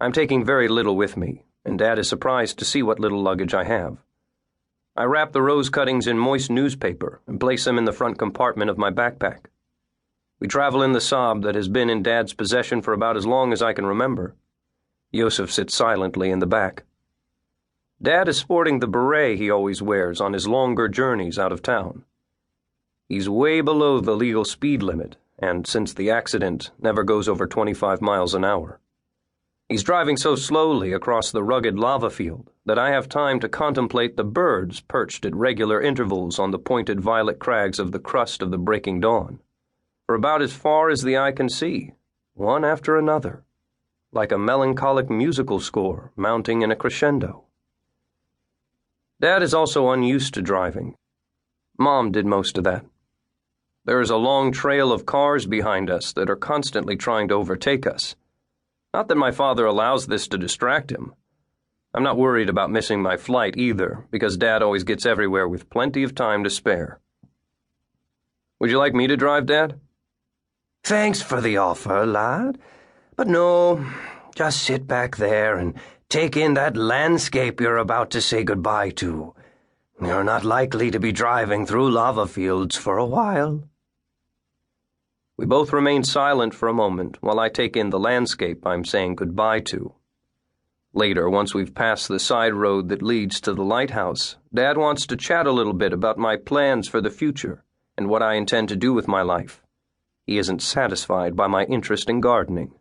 I'm taking very little with me, and Dad is surprised to see what little luggage I have. I wrap the rose cuttings in moist newspaper and place them in the front compartment of my backpack. We travel in the Saab that has been in Dad's possession for about as long as I can remember. Yosef sits silently in the back. Dad is sporting the beret he always wears on his longer journeys out of town. He's way below the legal speed limit, and since the accident, never goes over 25 miles an hour. He's driving so slowly across the rugged lava field that I have time to contemplate the birds perched at regular intervals on the pointed violet crags of the crust of the breaking dawn, for about as far as the eye can see, one after another, like a melancholic musical score mounting in a crescendo. Dad is also unused to driving. Mom did most of that. There is a long trail of cars behind us that are constantly trying to overtake us. Not that my father allows this to distract him. I'm not worried about missing my flight either, because Dad always gets everywhere with plenty of time to spare. Would you like me to drive, Dad? Thanks for the offer, lad. But no, just sit back there and take in that landscape you're about to say goodbye to. You're not likely to be driving through lava fields for a while. We both remain silent for a moment while I take in the landscape I'm saying goodbye to. Later, once we've passed the side road that leads to the lighthouse, Dad wants to chat a little bit about my plans for the future and what I intend to do with my life. He isn't satisfied by my interest in gardening.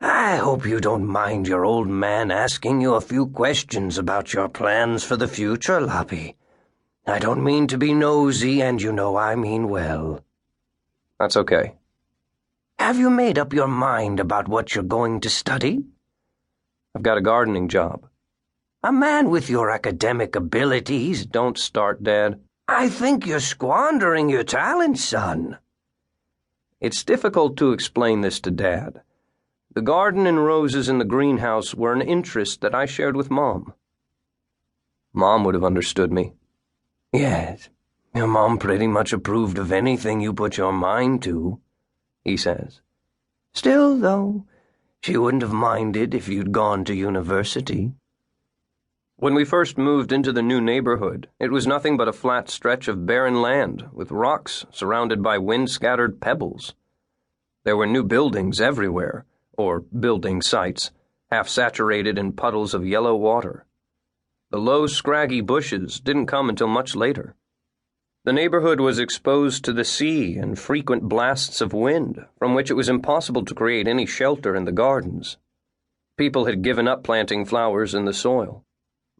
I hope you don't mind your old man asking you a few questions about your plans for the future, Lobbi. I don't mean to be nosy, and you know I mean well. That's okay. Have you made up your mind about what you're going to study? I've got a gardening job. A man with your academic abilities. Don't start, Dad. I think you're squandering your talent, son. It's difficult to explain this to Dad. The garden and roses in the greenhouse were an interest that I shared with Mom. Mom would have understood me. Yes, your mom pretty much approved of anything you put your mind to, he says. Still, though, she wouldn't have minded if you'd gone to university. When we first moved into the new neighborhood, it was nothing but a flat stretch of barren land with rocks surrounded by wind-scattered pebbles. There were new buildings everywhere, or building sites, half-saturated in puddles of yellow water. The low, scraggy bushes didn't come until much later. The neighborhood was exposed to the sea and frequent blasts of wind, from which it was impossible to create any shelter in the gardens. People had given up planting flowers in the soil.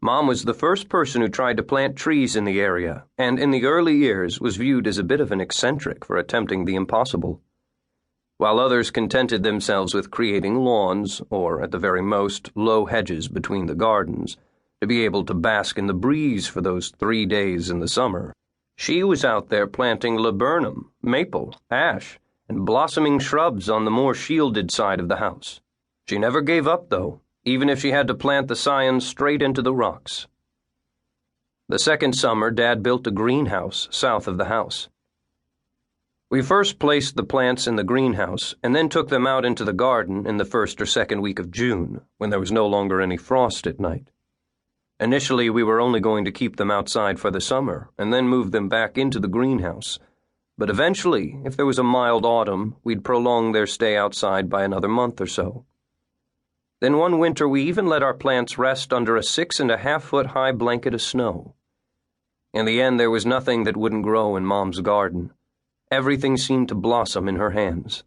Mom was the first person who tried to plant trees in the area, and in the early years was viewed as a bit of an eccentric for attempting the impossible. While others contented themselves with creating lawns, or at the very most, low hedges between the gardens, to be able to bask in the breeze for those 3 days in the summer, she was out there planting laburnum, maple, ash, and blossoming shrubs on the more shielded side of the house. She never gave up, though, even if she had to plant the scions straight into the rocks. The second summer, Dad built a greenhouse south of the house. We first placed the plants in the greenhouse and then took them out into the garden in the first or second week of June, when there was no longer any frost at night. Initially, we were only going to keep them outside for the summer and then move them back into the greenhouse. But eventually, if there was a mild autumn, we'd prolong their stay outside by another month or so. Then one winter, we even let our plants rest under a 6.5-foot-high blanket of snow. In the end, there was nothing that wouldn't grow in Mom's garden. Everything seemed to blossom in her hands.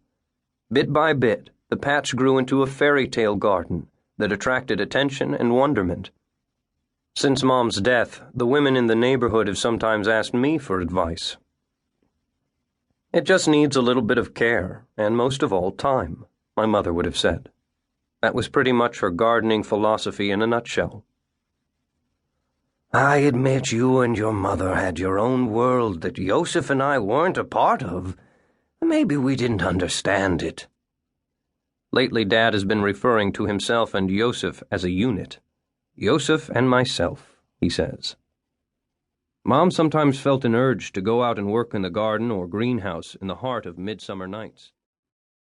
Bit by bit, the patch grew into a fairy tale garden that attracted attention and wonderment. Since Mom's death, the women in the neighborhood have sometimes asked me for advice. It just needs a little bit of care, and most of all, time, my mother would have said. That was pretty much her gardening philosophy in a nutshell. I admit you and your mother had your own world that Yosef and I weren't a part of. Maybe we didn't understand it. Lately, Dad has been referring to himself and Yosef as a unit. Yosef and myself, he says. Mom sometimes felt an urge to go out and work in the garden or greenhouse in the heart of midsummer nights.